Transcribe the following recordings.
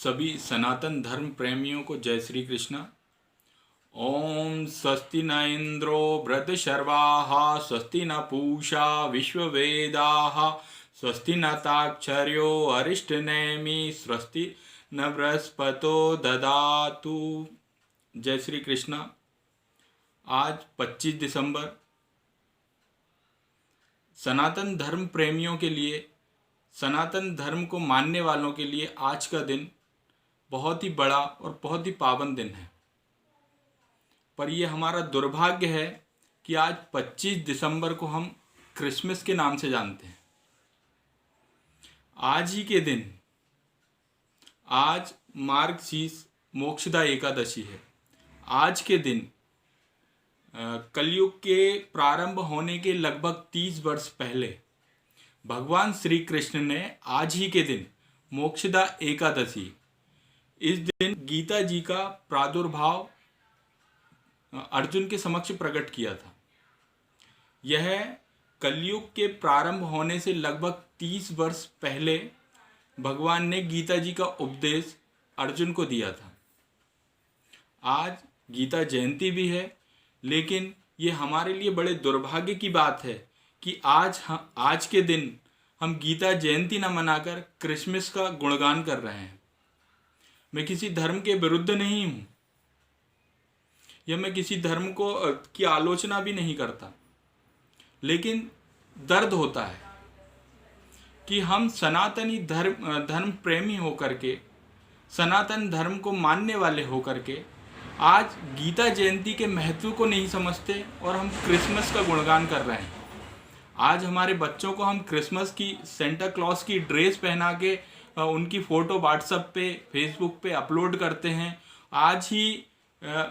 सभी सनातन धर्म प्रेमियों को जय श्री कृष्णा। ओम स्वस्ति न इंद्रो वृद्धशर्वाः स्वस्ति न पूषा विश्ववेदाः स्वस्ति न ताक्षर्यो अरिष्टनेमि स्वस्ति न बृहस्पतो ददातु। जय श्री कृष्णा। आज 25 दिसंबर सनातन धर्म प्रेमियों के लिए, सनातन धर्म को मानने वालों के लिए आज का दिन बहुत ही बड़ा और बहुत ही पावन दिन है। पर यह हमारा दुर्भाग्य है कि आज 25 दिसंबर को हम क्रिसमस के नाम से जानते हैं। आज ही के दिन, आज मार्गशीर्ष मोक्षदा एकादशी है। आज के दिन कलयुग के प्रारंभ होने के लगभग 30 वर्ष पहले भगवान श्री कृष्ण ने आज ही के दिन मोक्षदा एकादशी, इस दिन गीता जी का प्रादुर्भाव अर्जुन के समक्ष प्रकट किया था। यह कलयुग के प्रारंभ होने से लगभग 30 वर्ष पहले भगवान ने गीता जी का उपदेश अर्जुन को दिया था। आज गीता जयंती भी है, लेकिन ये हमारे लिए बड़े दुर्भाग्य की बात है कि आज के दिन हम गीता जयंती न मनाकर क्रिसमस का गुणगान कर रहे हैं। मैं किसी धर्म के विरुद्ध नहीं हूँ या मैं किसी धर्म की आलोचना भी नहीं करता, लेकिन दर्द होता है कि हम सनातनी धर्म प्रेमी होकर के, सनातन धर्म को मानने वाले होकर के आज गीता जयंती के महत्व को नहीं समझते और हम क्रिसमस का गुणगान कर रहे हैं। आज हमारे बच्चों को हम क्रिसमस की, सेंटा क्लॉज की ड्रेस पहना के उनकी फ़ोटो व्हाट्सएप पे, फेसबुक पे अपलोड करते हैं। आज ही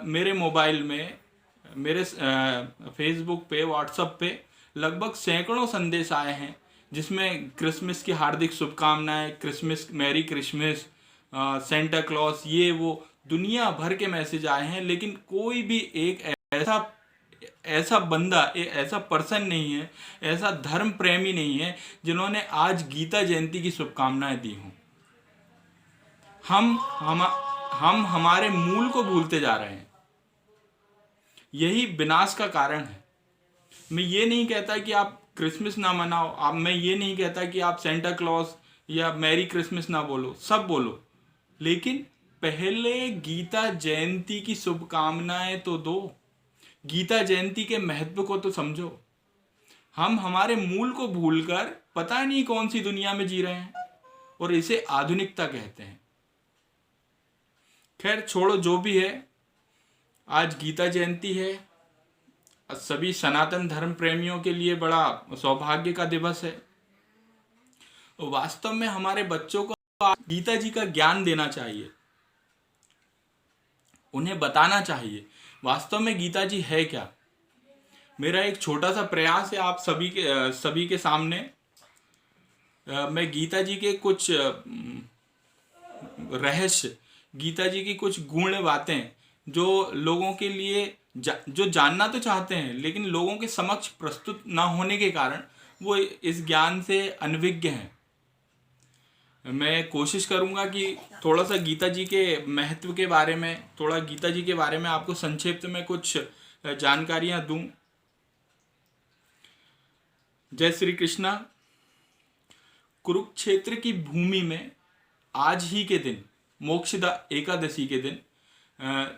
मेरे मोबाइल में, मेरे फेसबुक पे, व्हाट्सएप पे लगभग सैकड़ों संदेश आए हैं जिसमें क्रिसमस की हार्दिक शुभकामनाएं, Christmas, merry Christmas, Santa Claus, ये वो दुनिया भर के मैसेज आए हैं। लेकिन कोई भी एक ऐसा बंदा, ऐसा पर्सन नहीं है, ऐसा धर्म प्रेमी नहीं है जिन्होंने आज गीता जयंती की शुभकामनाएं दी हों। हम हमारे मूल को भूलते जा रहे हैं। यही विनाश का कारण है। मैं ये नहीं कहता कि आप क्रिसमस ना मनाओ, मैं ये नहीं कहता कि आप सेंटा क्लॉज या मैरी क्रिसमस ना बोलो, सब बोलो, लेकिन पहले गीता जयंती की शुभकामनाएं तो दो। गीता जयंती के महत्व को तो समझो। हम हमारे मूल को भूलकर पता नहीं कौन सी दुनिया में जी रहे हैं और इसे आधुनिकता कहते हैं। खैर छोड़ो, जो भी है, आज गीता जयंती है। सभी सनातन धर्म प्रेमियों के लिए बड़ा सौभाग्य का दिवस है। वास्तव में हमारे बच्चों को गीता जी का ज्ञान देना चाहिए, उन्हें बताना चाहिए वास्तव में गीता जी है क्या। मेरा एक छोटा सा प्रयास है आप सभी के सामने। मैं गीता जी के कुछ रहस्य, गीता जी की कुछ गूढ़ बातें जो लोगों के लिए जो जानना तो चाहते हैं, लेकिन लोगों के समक्ष प्रस्तुत ना होने के कारण वो इस ज्ञान से अनभिज्ञ हैं। मैं कोशिश करूंगा कि थोड़ा सा गीता जी के महत्व के बारे में, थोड़ा गीता जी के बारे में आपको संक्षिप्त में कुछ जानकारियां दूं। जय श्री कृष्णा। कुरुक्षेत्र की भूमि में आज ही के दिन, मोक्षदा एकादशी के दिन,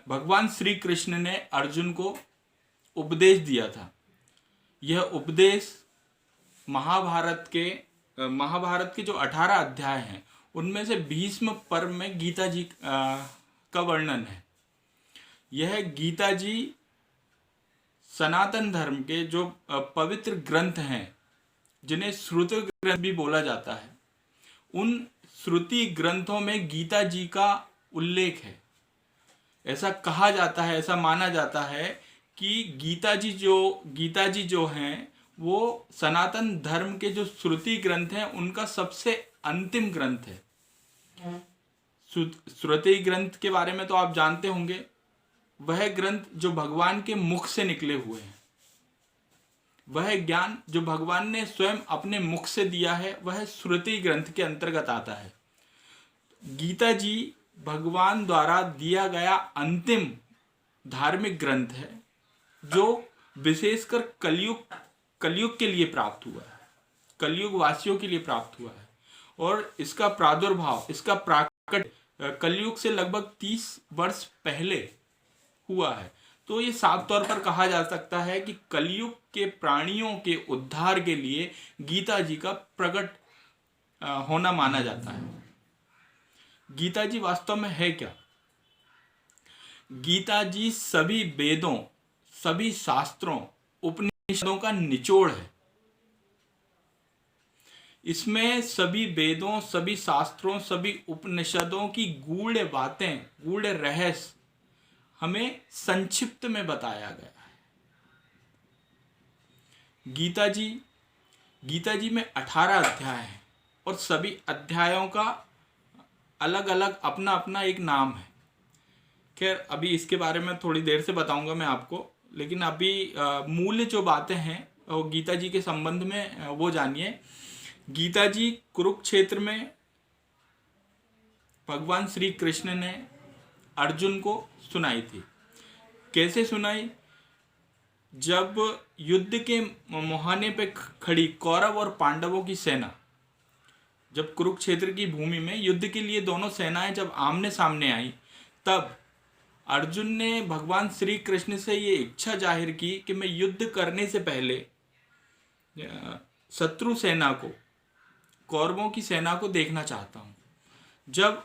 भगवान श्री कृष्ण ने अर्जुन को उपदेश दिया था। यह उपदेश महाभारत के जो 18 अध्याय हैं उनमें से भीष्म पर्व में गीता जी का वर्णन है। यह गीता जी सनातन धर्म के जो पवित्र ग्रंथ हैं, जिन्हें श्रुति ग्रंथ भी बोला जाता है, उन श्रुति ग्रंथों में गीता जी का उल्लेख है। ऐसा कहा जाता है, ऐसा माना जाता है कि गीता जी जो हैं वो सनातन धर्म के जो श्रुति ग्रंथ हैं उनका सबसे अंतिम ग्रंथ है। श्रुति ग्रंथ के बारे में तो आप जानते होंगे, वह ग्रंथ जो भगवान के मुख से निकले हुए हैं, वह ज्ञान जो भगवान ने स्वयं अपने मुख से दिया है, वह श्रुति ग्रंथ के अंतर्गत आता है। गीता जी भगवान द्वारा दिया गया अंतिम धार्मिक ग्रंथ है जो विशेषकर कलयुग के लिए प्राप्त हुआ है, कलयुग वासियों के लिए प्राप्त हुआ है। और इसका प्रादुर्भाव, इसका प्राकट कलयुग से लगभग 30 वर्ष पहले हुआ है। तो ये साफ तौर पर कहा जा सकता है कि कलयुग के प्राणियों के उद्धार के लिए गीता जी का प्रकट होना माना जाता है। गीता जी वास्तव में है क्या? गीता जी सभी वेदों, सभी शास्त्रों, उपनिषदों का निचोड़ है। इसमें सभी वेदों, सभी शास्त्रों, सभी उपनिषदों की गूढ़ बातें, गूढ़ रहस्य हमें संक्षिप्त में बताया गया है। गीता जी में 18 अध्याय हैं और सभी अध्यायों का अलग अलग अपना अपना एक नाम है। खैर, अभी इसके बारे में थोड़ी देर से बताऊंगा मैं आपको, लेकिन अभी मूल जो बातें हैं वो गीता जी के संबंध में वो जानिए। गीता जी कुरुक्षेत्र में भगवान श्री कृष्ण ने अर्जुन को सुनाई थी। कैसे सुनाई? जब युद्ध के मुहाने पे खड़ी कौरव और पांडवों की सेना, जब कुरुक्षेत्र की भूमि में युद्ध के लिए दोनों सेनाएं जब आमने सामने आई, तब अर्जुन ने भगवान श्री कृष्ण से ये इच्छा जाहिर की कि मैं युद्ध करने से पहले शत्रु सेना को, कौरवों की सेना को देखना चाहता हूँ। जब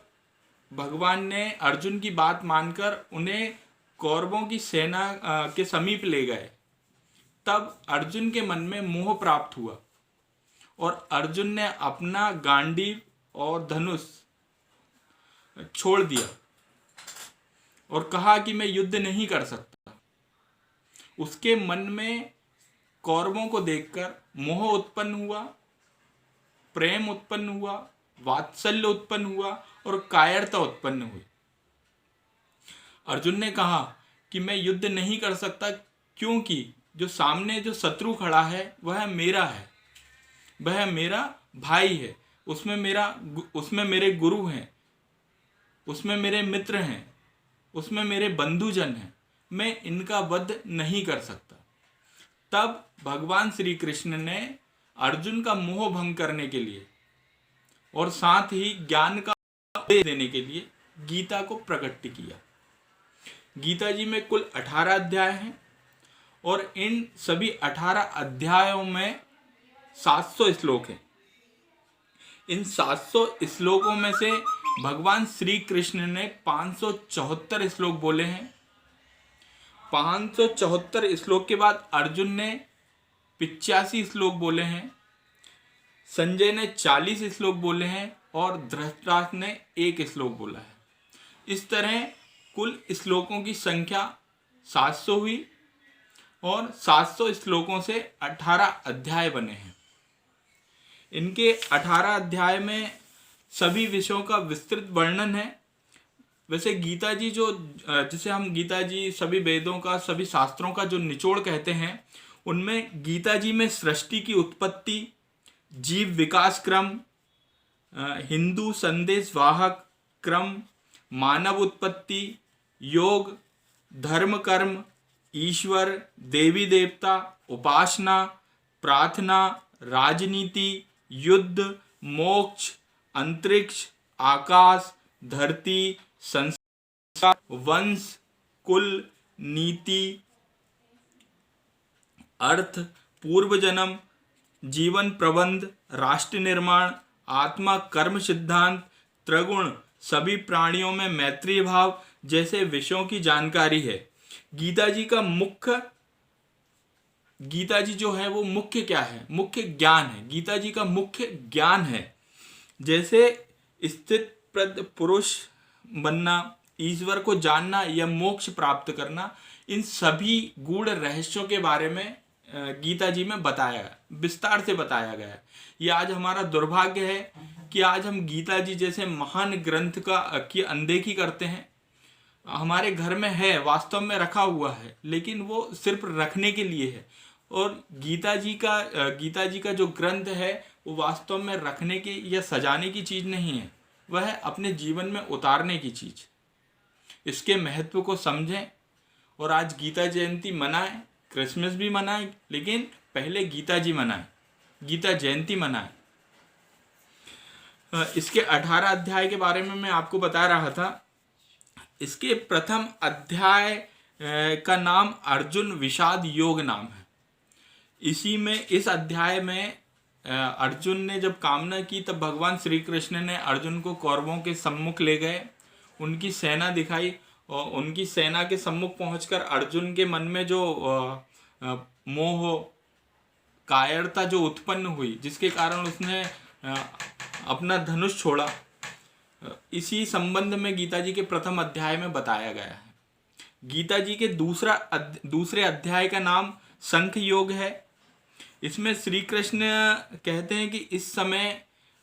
भगवान ने अर्जुन की बात मानकर उन्हें कौरवों की सेना के समीप ले गए, तब अर्जुन के मन में मोह प्राप्त हुआ और अर्जुन ने अपना गांडीव और धनुष छोड़ दिया और कहा कि मैं युद्ध नहीं कर सकता। उसके मन में कौरवों को देखकर मोह उत्पन्न हुआ, प्रेम उत्पन्न हुआ, वात्सल्य उत्पन्न हुआ और कायरता उत्पन्न हुई। अर्जुन ने कहा कि मैं युद्ध नहीं कर सकता क्योंकि जो सामने जो शत्रु खड़ा है वह मेरा है, वह मेरा भाई है, उसमें मेरे गुरु हैं, उसमें मेरे मित्र हैं, उसमें मेरे बंधुजन हैं, मैं इनका वध नहीं कर सकता। तब भगवान श्री कृष्ण ने अर्जुन का मोह भंग करने के लिए और साथ ही ज्ञान का उपदेश देने के लिए गीता को प्रकट किया। गीता जी में कुल 18 अध्याय हैं और इन सभी 18 अध्यायों में 700 श्लोक हैं। इन 700 श्लोकों में से भगवान श्री कृष्ण ने 574 श्लोक बोले हैं। 574 श्लोक के बाद अर्जुन ने 85 श्लोक बोले हैं, संजय ने 40 श्लोक बोले हैं और धृतराष्ट्र ने 1 श्लोक बोला है। इस तरह कुल श्लोकों की संख्या 700 हुई और 700 श्लोकों से 18 अध्याय बने हैं। इनके 18 अध्याय में सभी विषयों का विस्तृत वर्णन है। वैसे गीता जी जिसे हम गीता जी सभी वेदों का, सभी शास्त्रों का जो निचोड़ कहते हैं, उनमें गीता जी में सृष्टि की उत्पत्ति, जीव विकास क्रम, हिंदू संदेश वाहक क्रम, मानव उत्पत्ति, योग, धर्म कर्म, ईश्वर, देवी देवता, उपासना, प्रार्थना, राजनीति, युद्ध, मोक्ष, अंतरिक्ष, आकाश, धरती, संस्कार, वंश, कुल, नीति, अर्थ, पूर्व जन्म, जीवन प्रबंध, राष्ट्र निर्माण, आत्मा, कर्म सिद्धांत, त्रिगुण, सभी प्राणियों में मैत्री भाव जैसे विषयों की जानकारी है। गीता जी जो है वो मुख्य क्या है? मुख्य ज्ञान है। गीता जी का मुख्य ज्ञान है, जैसे स्थित प्रज्ञ पुरुष बनना, ईश्वर को जानना या मोक्ष प्राप्त करना। इन सभी गूढ़ रहस्यों के बारे में गीता जी में विस्तार से बताया गया है। ये आज हमारा दुर्भाग्य है कि आज हम गीता जी जैसे महान ग्रंथ की अनदेखी करते हैं। हमारे घर में है, वास्तव में रखा हुआ है, लेकिन वो सिर्फ रखने के लिए है। और गीता जी का जो ग्रंथ है वो वास्तव में रखने की या सजाने की चीज़ नहीं है। वह अपने जीवन में उतारने की चीज, इसके महत्व को समझें और आज गीता जयंती मनाएं, क्रिसमस भी मनाएं, लेकिन पहले गीता जी मनाएं, गीता जयंती मनाएं। इसके 18 अध्याय के बारे में मैं आपको बता रहा था। इसके प्रथम अध्याय का नाम अर्जुन विषाद योग नाम है। इसी में इस अध्याय में अर्जुन ने जब कामना की तब भगवान श्री कृष्ण ने अर्जुन को कौरवों के सम्मुख ले गए, उनकी सेना दिखाई और उनकी सेना के सम्मुख पहुंचकर अर्जुन के मन में जो मोह कायरता जो उत्पन्न हुई, जिसके कारण उसने अपना धनुष छोड़ा, इसी संबंध में गीता जी के प्रथम अध्याय में बताया गया है। गीता जी के दूसरे अध्याय का नाम संख योग है। इसमें श्री कृष्ण कहते हैं कि इस समय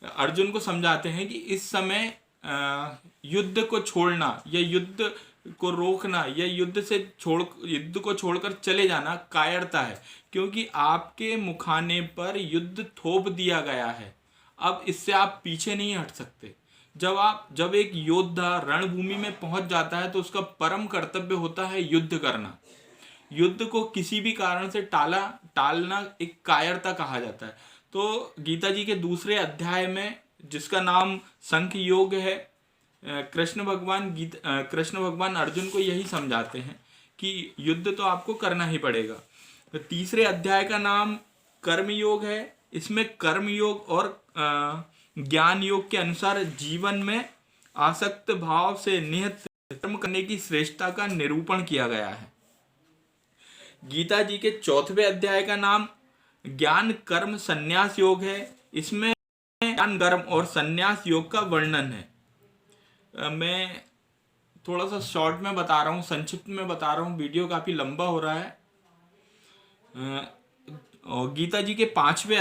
अर्जुन को समझाते हैं कि इस समय युद्ध को छोड़ना या युद्ध को रोकना या युद्ध को छोड़कर चले जाना कायरता है, क्योंकि आपके मुखाने पर युद्ध थोप दिया गया है। अब इससे आप पीछे नहीं हट सकते। जब एक योद्धा रणभूमि में पहुंच जाता है तो उसका परम कर्तव्य होता है युद्ध करना। युद्ध को किसी भी कारण से टालना एक कायरता कहा जाता है। तो गीता जी के दूसरे अध्याय में, जिसका नाम संख्य योग है, कृष्ण भगवान अर्जुन को यही समझाते हैं कि युद्ध तो आपको करना ही पड़ेगा। तो तीसरे अध्याय का नाम कर्म योग है। इसमें कर्म योग और ज्ञान योग के अनुसार जीवन में आसक्त भाव से निहित कर्म करने की श्रेष्ठता का निरूपण किया गया है। गीता जी के चौथे अध्याय का नाम ज्ञान कर्म संन्यास योग है। इसमें ज्ञान कर्म और संन्यास योग का वर्णन है। मैं थोड़ा सा शॉर्ट में बता रहा हूँ, संक्षिप्त में बता रहा हूँ, वीडियो काफी लंबा हो रहा है। और गीता जी के पांचवें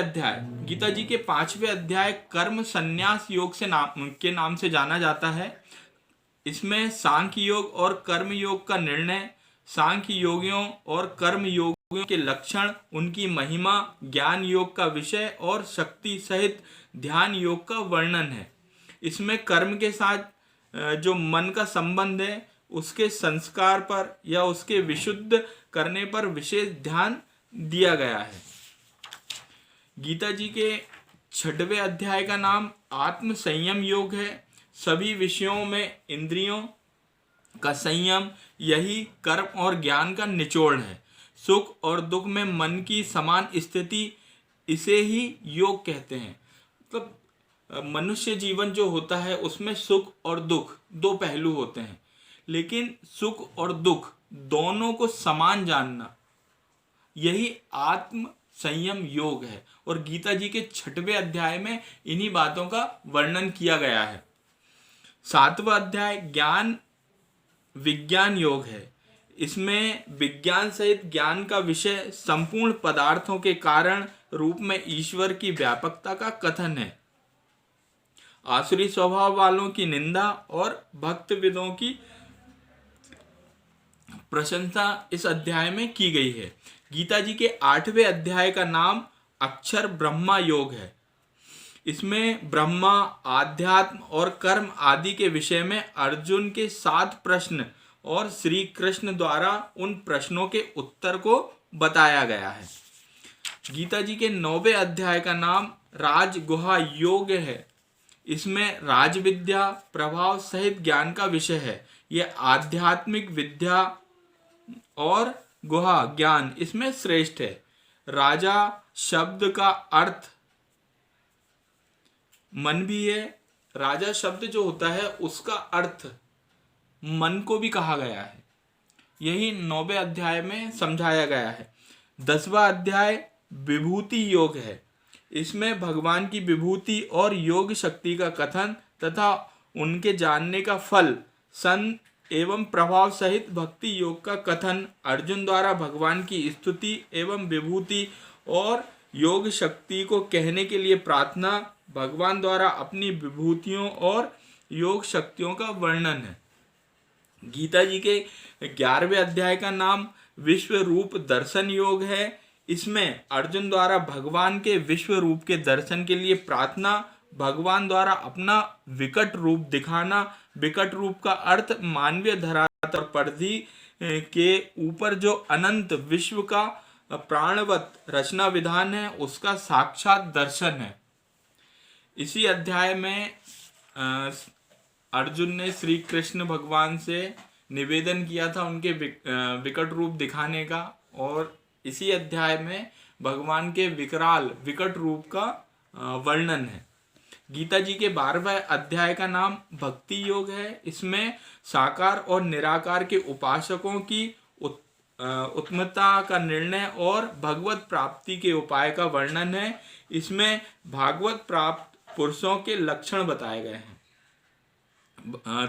अध्याय कर्म संन्यास योग के नाम से जाना जाता है। इसमें सांख्य योग और कर्म योग का निर्णय, सांख्य योगियों और कर्म योगियों के लक्षण, उनकी महिमा, ज्ञान योग का विषय और शक्ति सहित ध्यान योग का वर्णन है। इसमें कर्म के साथ जो मन का संबंध है, उसके संस्कार पर या उसके विशुद्ध करने पर विशेष ध्यान दिया गया है। गीता जी के 6वें अध्याय का नाम आत्म संयम योग है। सभी विषयों में इंद्रियों का संयम, यही कर्म और ज्ञान का निचोड़ है। सुख और दुख में मन की समान स्थिति, इसे ही योग कहते हैं। मतलब मनुष्य जीवन जो होता है उसमें सुख और दुख दो पहलू होते हैं, लेकिन सुख और दुख दोनों को समान जानना, यही आत्म संयम योग है। और गीता जी के 6वें अध्याय में इन्हीं बातों का वर्णन किया गया है। 7वां अध्याय ज्ञान विज्ञान योग है। इसमें विज्ञान सहित ज्ञान का विषय संपूर्ण पदार्थों के कारण रूप में ईश्वर की व्यापकता का कथन है। आसुरी स्वभाव वालों की निंदा और भक्तविदों की प्रशंसा इस अध्याय में की गई है। गीता जी के 8वें अध्याय का नाम अक्षर ब्रह्मा योग है। इसमें ब्रह्मा, आध्यात्म और कर्म आदि के विषय में अर्जुन के 7 प्रश्न और श्री कृष्ण द्वारा उन प्रश्नों के उत्तर को बताया गया है। गीता जी के 9वें अध्याय का नाम राजगुहा योग है। इसमें राजविद्या, प्रभाव सहित ज्ञान का विषय है। यह आध्यात्मिक विद्या और गुहा ज्ञान इसमें श्रेष्ठ है। राजा शब्द का अर्थ मन भी है। राजा शब्द जो होता है उसका अर्थ मन को भी कहा गया है। यही 9वें अध्याय में समझाया गया है। 10वां अध्याय विभूति योग है। इसमें भगवान की विभूति और योग शक्ति का कथन तथा उनके जानने का फल, सन एवं प्रभाव सहित भक्ति योग का कथन, अर्जुन द्वारा भगवान की स्तुति एवं विभूति और योग शक्ति को कहने के लिए प्रार्थना, भगवान द्वारा अपनी विभूतियों और योग शक्तियों का वर्णन है। गीता जी के 11वें अध्याय का नाम विश्व रूप दर्शन योग है। इसमें अर्जुन द्वारा भगवान के विश्व रूप के दर्शन के लिए प्रार्थना, भगवान द्वारा अपना विकट रूप दिखाना। विकट रूप का अर्थ मानवीय धरातल परिधि के ऊपर जो अनंत विश्व का प्राणवत रचना विधान है उसका साक्षात दर्शन है। इसी अध्याय में अर्जुन ने श्री कृष्ण भगवान से निवेदन किया था उनके विकट रूप दिखाने का, और इसी अध्याय में भगवान के विकराल विकट रूप का वर्णन है। गीता जी के 12वें अध्याय का नाम भक्ति योग है। इसमें साकार और निराकार के उपासकों की उत्तमता का निर्णय और भगवत प्राप्ति के उपाय का वर्णन है। इसमें भागवत प्राप्त पुरुषों के लक्षण बताए गए हैं।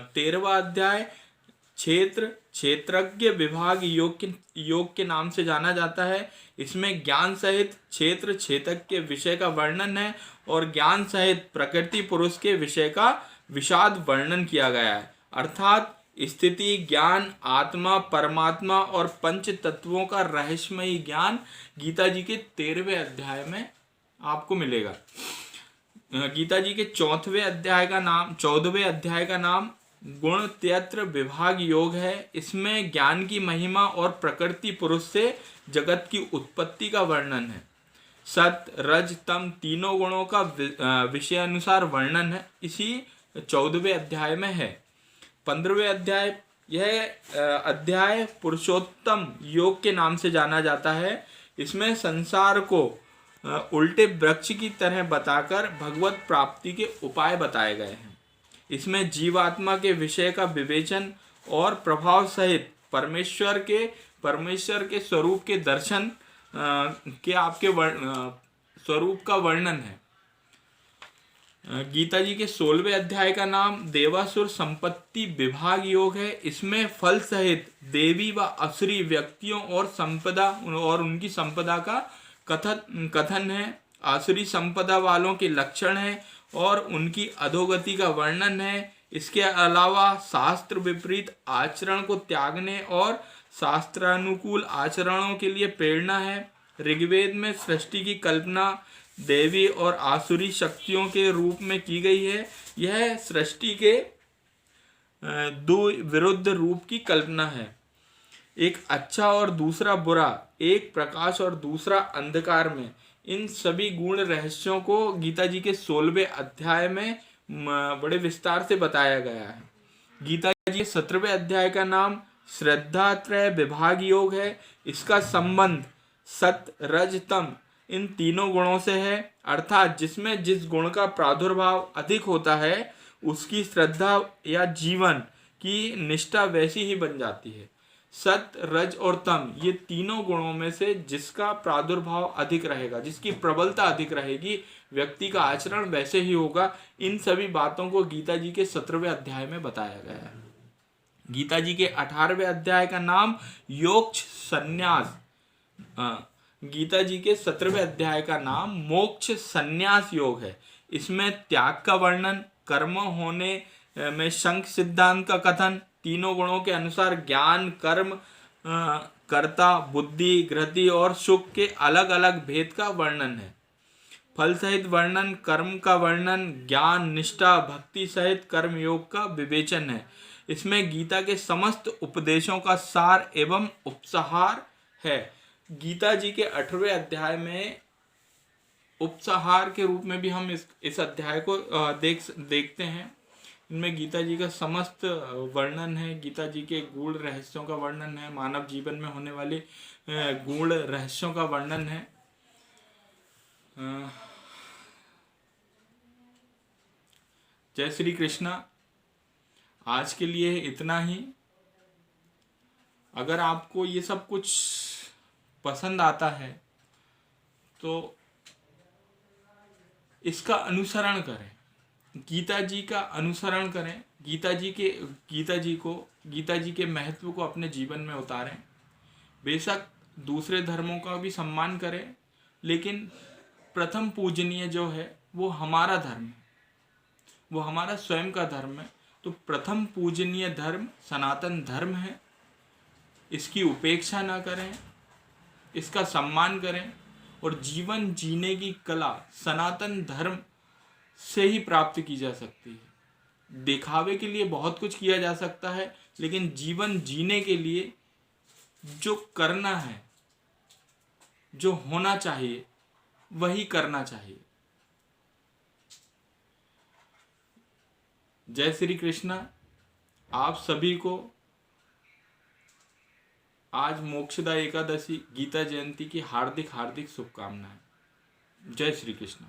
13वां अध्याय क्षेत्र क्षेत्रज्ञ विभाग योग के नाम से जाना जाता है। इसमें ज्ञान सहित क्षेत्र क्षेत्रज्ञ के विषय का वर्णन है और ज्ञान सहित प्रकृति पुरुष के विषय का विशद वर्णन किया गया है। अर्थात स्थिति ज्ञान, आत्मा, परमात्मा और पंच तत्वों का रहस्यमयी ज्ञान गीता जी के 13वें अध्याय में आपको मिलेगा। गीता जी के 14वें अध्याय का नाम गुण त्यत्र विभाग योग है। इसमें ज्ञान की महिमा और प्रकृति पुरुष से जगत की उत्पत्ति का वर्णन है। सत रज तम तीनों गुणों का विषय अनुसार वर्णन है, इसी 14वें अध्याय में है। 15वें अध्याय, यह अध्याय पुरुषोत्तम योग के नाम से जाना जाता है। इसमें संसार को उल्टे वृक्ष की तरह बताकर भगवत प्राप्ति के उपाय बताए गए हैं। इसमें जीवात्मा के विषय का विवेचन और प्रभाव सहित परमेश्वर के स्वरूप के दर्शन के आपके स्वरूप का वर्णन है। गीता जी के 16वें अध्याय का नाम देवासुर संपत्ति विभाग योग है। इसमें फल सहित देवी व असुरी व्यक्तियों और संपदा और उनकी संपदा का कथन है। आसुरी संपदा वालों के लक्षण है और उनकी अधोगति का वर्णन है। इसके अलावा शास्त्र विपरीत आचरण को त्यागने और शास्त्रानुकूल आचरणों के लिए प्रेरणा है। ऋग्वेद में सृष्टि की कल्पना देवी और आसुरी शक्तियों के रूप में की गई है। यह सृष्टि के दो विरुद्ध रूप की कल्पना है, एक अच्छा और दूसरा बुरा, एक प्रकाश और दूसरा अंधकार में। इन सभी गूढ़ रहस्यों को गीता जी के 16वें अध्याय में बड़े विस्तार से बताया गया है। गीता जी के 17वें अध्याय का नाम श्रद्धात्रय विभाग योग है। इसका संबंध सत रज तम इन तीनों गुणों से है, अर्थात जिसमें जिस गुण का प्रादुर्भाव अधिक होता है उसकी श्रद्धा या जीवन की निष्ठा वैसी ही बन जाती है। सत रज और तम, ये तीनों गुणों में से जिसका प्रादुर्भाव अधिक रहेगा, जिसकी प्रबलता अधिक रहेगी, व्यक्ति का आचरण वैसे ही होगा। इन सभी बातों को गीता जी के 17वें अध्याय में बताया गया है। गीता जी के 18वें अध्याय का नाम मोक्ष संन्यास, गीता जी के 17वें अध्याय का नाम मोक्ष संन्यास योग है। इसमें त्याग का वर्णन, कर्म होने में शंख सिद्धांत का कथन, तीनों गुणों के अनुसार ज्ञान, कर्म, कर्ता, बुद्धि, गृहति और सुख के अलग अलग भेद का वर्णन है। फल सहित वर्णन, कर्म का वर्णन, ज्ञान, निष्ठा, भक्ति सहित कर्म योग का विवेचन है। इसमें गीता के समस्त उपदेशों का सार एवं उपसंहार है। गीता जी के 8वें अध्याय में उपसंहार के रूप में भी हम इस अध्याय को देखते हैं। इनमें गीता जी का समस्त वर्णन है, गीता जी के गूढ़ रहस्यों का वर्णन है, मानव जीवन में होने वाले गूढ़ रहस्यों का वर्णन है। जय श्री कृष्णा। आज के लिए इतना ही। अगर आपको ये सब कुछ पसंद आता है तो इसका अनुसरण करें, गीता जी का अनुसरण करें, गीता जी के महत्व को अपने जीवन में उतारें। बेशक दूसरे धर्मों का भी सम्मान करें, लेकिन प्रथम पूजनीय जो है वो हमारा धर्म है, वो हमारा स्वयं का धर्म है। तो प्रथम पूजनीय धर्म सनातन धर्म है, इसकी उपेक्षा ना करें, इसका सम्मान करें और जीवन जीने की कला सनातन धर्म से ही प्राप्त की जा सकती है। दिखावे के लिए बहुत कुछ किया जा सकता है, लेकिन जीवन जीने के लिए जो करना है, जो होना चाहिए, वही करना चाहिए। जय श्री कृष्णा। आप सभी को आज मोक्षदा एकादशी गीता जयंती की हार्दिक हार्दिक शुभकामनाएं। जय श्री कृष्ण।